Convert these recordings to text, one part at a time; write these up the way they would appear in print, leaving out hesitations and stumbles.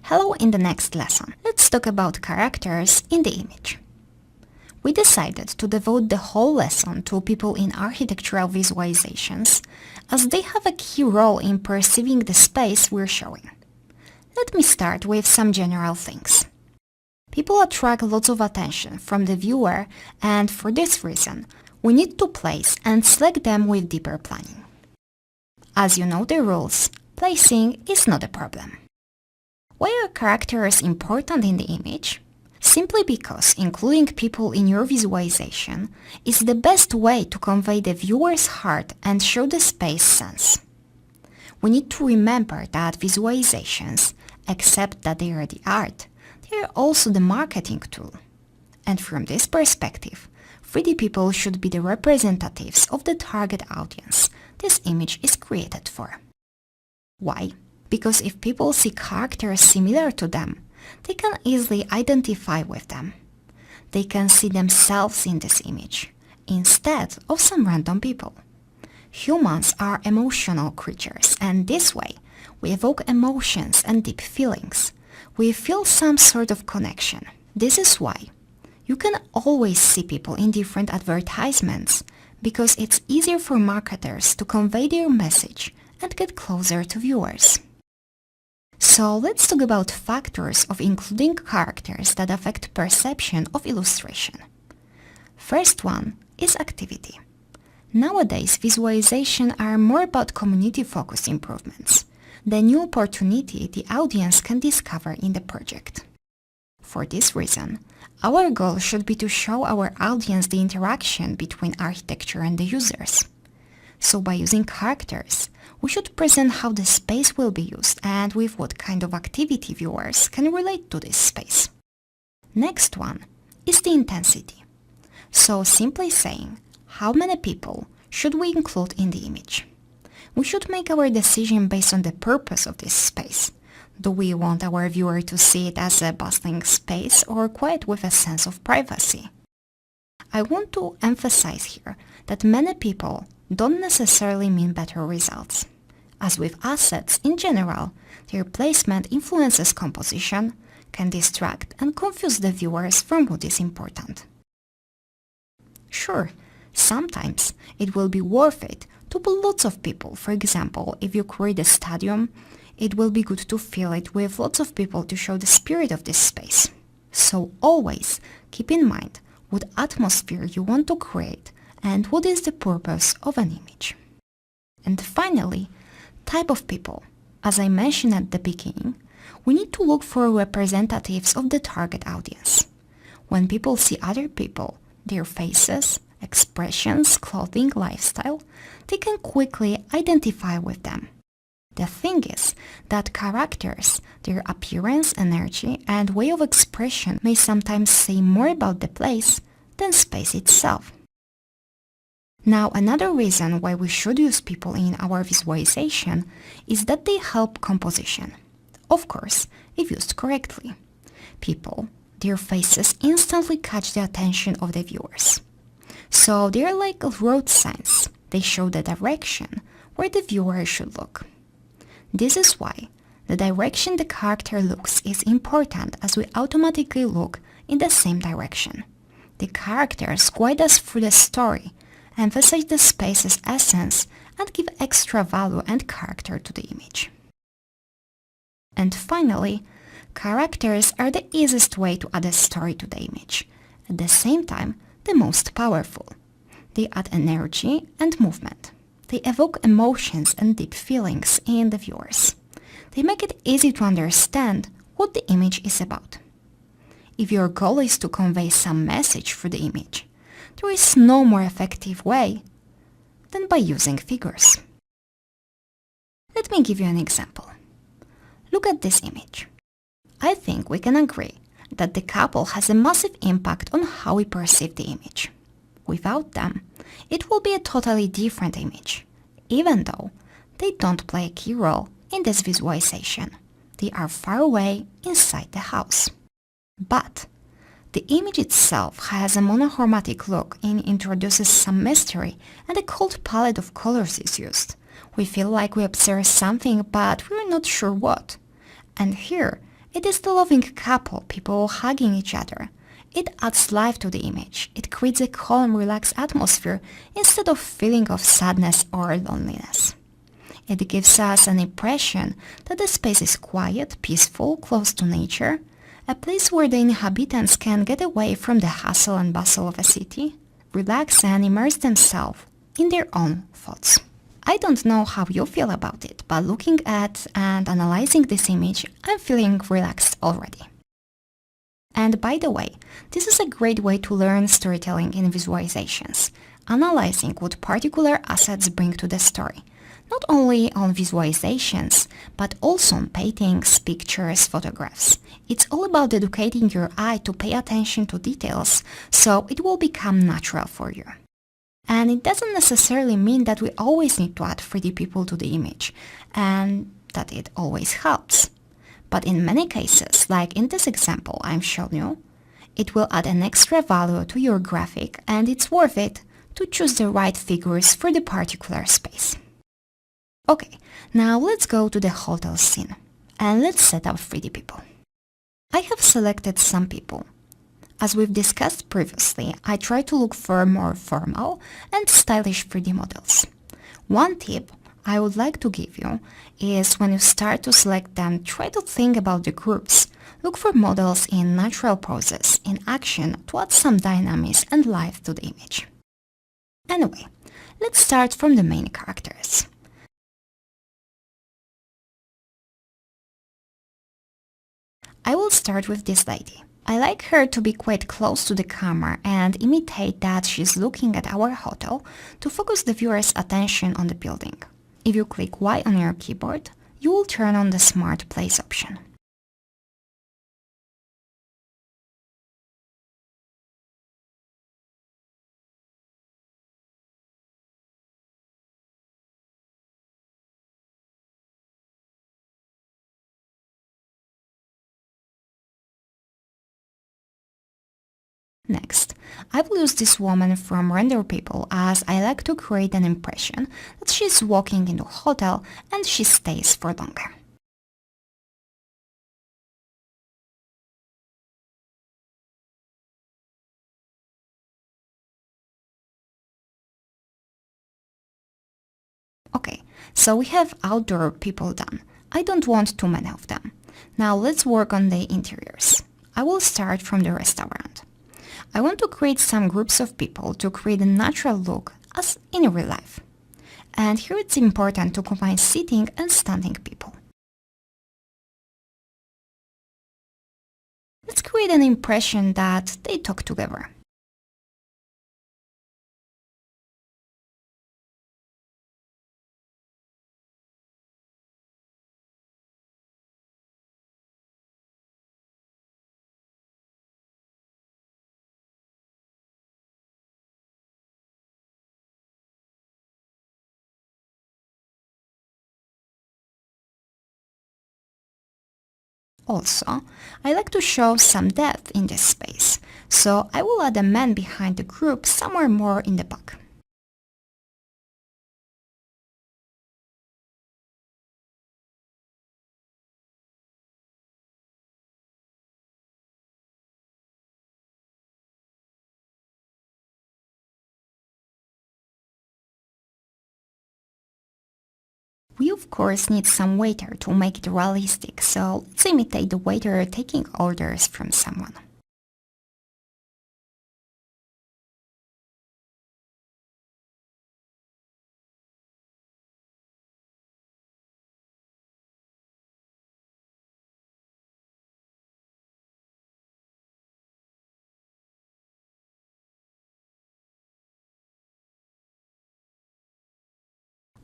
Hello, in the next lesson, let's talk about characters in the image. We decided to devote the whole lesson to people in architectural visualizations, as they have a key role in perceiving the space we're showing. Let me start with some general things. People attract lots of attention from the viewer, and for this reason, we need to place and select them with deeper planning. As you know the rules, placing is not a problem. Why are characters important in the image? Simply because including people in your visualization is the best way to convey the viewer's heart and show the space sense. We need to remember that visualizations, except that they are the art, they are also the marketing tool. And from this perspective, 3D people should be the representatives of the target audience this image is created for. Why? Because if people see characters similar to them, they can easily identify with them. They can see themselves in this image, instead of some random people. Humans are emotional creatures, and this way, we evoke emotions and deep feelings. We feel some sort of connection. This is why you can always see people in different advertisements, because it's easier for marketers to convey their message and get closer to viewers. So let's talk about factors of including characters that affect perception of illustration. First one is activity. Nowadays, visualizations are more about community-focused improvements, the new opportunity the audience can discover in the project. For this reason, our goal should be to show our audience the interaction between architecture and the users. So by using characters, we should present how the space will be used and with what kind of activity viewers can relate to this space. Next one is the intensity. So simply saying, how many people should we include in the image? We should make our decision based on the purpose of this space. Do we want our viewer to see it as a bustling space or quiet with a sense of privacy? I want to emphasize here that many people don't necessarily mean better results. As with assets in general, their placement influences composition, can distract and confuse the viewers from what is important. Sure, sometimes it will be worth it to put lots of people. For example, if you create a stadium, it will be good to fill it with lots of people to show the spirit of this space. So always keep in mind what atmosphere you want to create and what is the purpose of an image. And finally, type of people. As I mentioned at the beginning, we need to look for representatives of the target audience. When people see other people, their faces, expressions, clothing, lifestyle, they can quickly identify with them. The thing is that characters, their appearance, energy, and way of expression may sometimes say more about the place than space itself. Now, another reason why we should use people in our visualization is that they help composition. Of course, if used correctly. People, their faces instantly catch the attention of the viewers. So they're like road signs. They show the direction where the viewer should look. This is why the direction the character looks is important, as we automatically look in the same direction. The characters guide us through the story, emphasize the space's essence, and give extra value and character to the image. And finally, characters are the easiest way to add a story to the image, at the same time the most powerful. They add energy and movement. They evoke emotions and deep feelings in the viewers. They make it easy to understand what the image is about. If your goal is to convey some message through the image, there is no more effective way than by using figures. Let me give you an example. Look at this image. I think we can agree that the couple has a massive impact on how we perceive the image. Without them, it will be a totally different image, even though they don't play a key role in this visualization. They are far away inside the house. But the image itself has a monochromatic look and introduces some mystery, and a cold palette of colors is used. We feel like we observe something, but we're not sure what. And here, It is the loving couple, people hugging each other. It adds life to the image. It creates a calm, relaxed atmosphere instead of feeling of sadness or loneliness. It gives us an impression that the space is quiet, peaceful, close to nature, a place where the inhabitants can get away from the hustle and bustle of a city, relax and immerse themselves in their own thoughts. I don't know how you feel about it, but looking at and analyzing this image, I'm feeling relaxed already. And by the way, this is a great way to learn storytelling in visualizations, analyzing what particular assets bring to the story, not only on visualizations, but also on paintings, pictures, photographs. It's all about educating your eye to pay attention to details, so it will become natural for you. And it doesn't necessarily mean that we always need to add 3D people to the image, and that it always helps. But in many cases, like in this example I'm showing you, it will add an extra value to your graphic and it's worth it to choose the right figures for the particular space. Okay, now let's go to the hotel scene and let's set up 3D people. I have selected some people. As we've discussed previously, I try to look for more formal and stylish 3D models. One tip I would like to give you is when you start to select them, try to think about the groups. Look for models in natural poses, in action, to add some dynamics and life to the image. Anyway, let's start from the main characters. I will start with this lady. I like her to be quite close to the camera and imitate that she's looking at our hotel to focus the viewer's attention on the building. If you click Y on your keyboard, you will turn on the Smart Place option. Next, I will use this woman from Render People as I like to create an impression that she's walking into a hotel and she stays for longer. Okay, so we have outdoor people done. I don't want too many of them. Now let's work on the interiors. I will start from the restaurant. I want to create some groups of people to create a natural look as in real life. And here it's important to combine sitting and standing people. Let's create an impression that they talk together. Also, I like to show some depth in this space, so I will add a man behind the group somewhere more in the back. We of course need some waiter to make it realistic, so let's imitate the waiter taking orders from someone.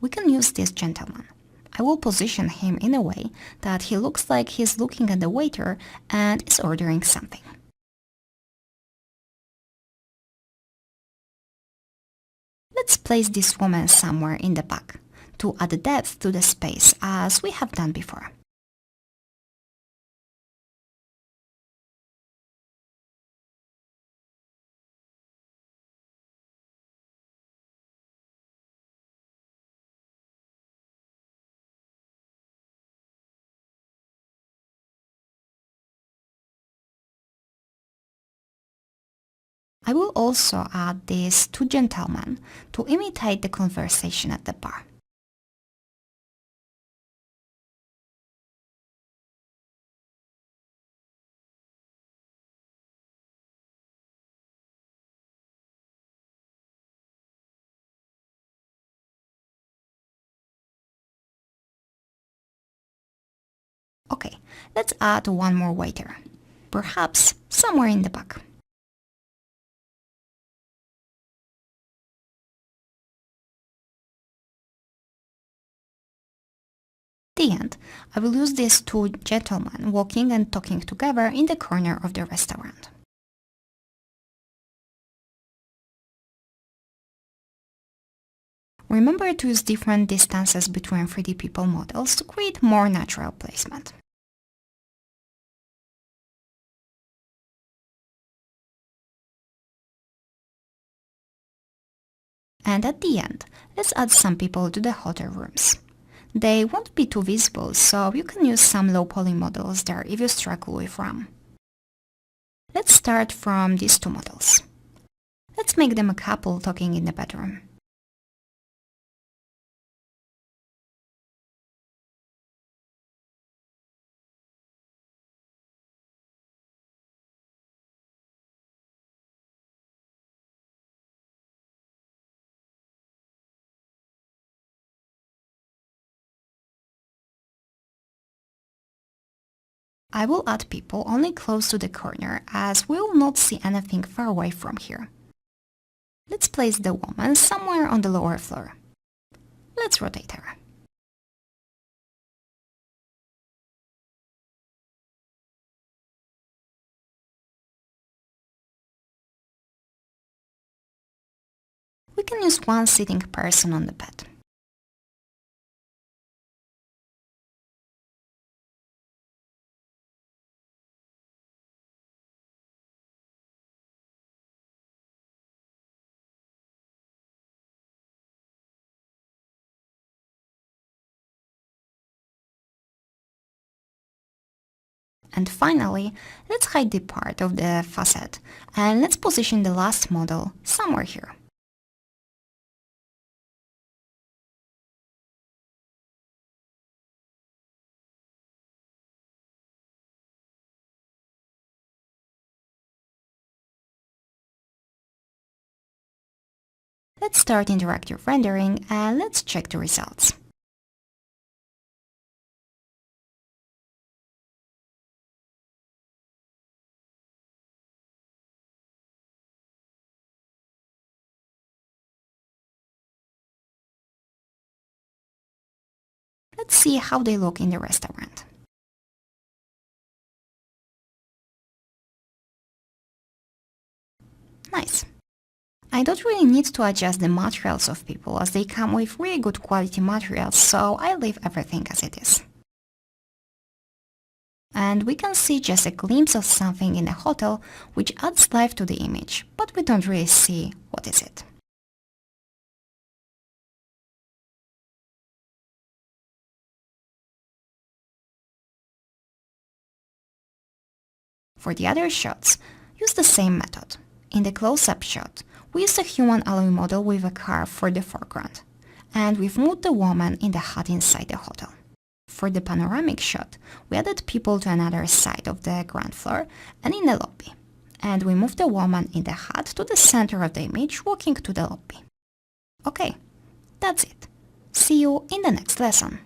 We can use this gentleman. I will position him in a way that he looks like he's looking at the waiter and is ordering something. Let's place this woman somewhere in the back to add depth to the space as we have done before. I will also add these two gentlemen to imitate the conversation at the bar. Okay, let's add one more waiter, perhaps somewhere in the back. At the end, I will use these two gentlemen walking and talking together in the corner of the restaurant. Remember to use different distances between 3D people models to create more natural placement. And at the end, let's add some people to the hotel rooms. They won't be too visible, so you can use some low poly models there if you struggle with RAM. Let's start from these two models. Let's make them a couple talking in the bedroom. I will add people only close to the corner as we will not see anything far away from here. Let's place the woman somewhere on the lower floor. Let's rotate her. We can use one sitting person on the bed. And finally, let's hide the part of the facade and let's position the last model somewhere here. Let's start interactive rendering and let's check the results. Let's see how they look in the restaurant. Nice. I don't really need to adjust the materials of people as they come with really good quality materials, so I leave everything as it is. And we can see just a glimpse of something in the hotel which adds life to the image, but we don't really see what is it. For the other shots, use the same method. In the close-up shot, we used a human alloy model with a car for the foreground, and we've moved the woman in the hut inside the hotel. For the panoramic shot, we added people to another side of the ground floor and in the lobby, and we moved the woman in the hut to the center of the image walking to the lobby. Okay, that's it. See you in the next lesson.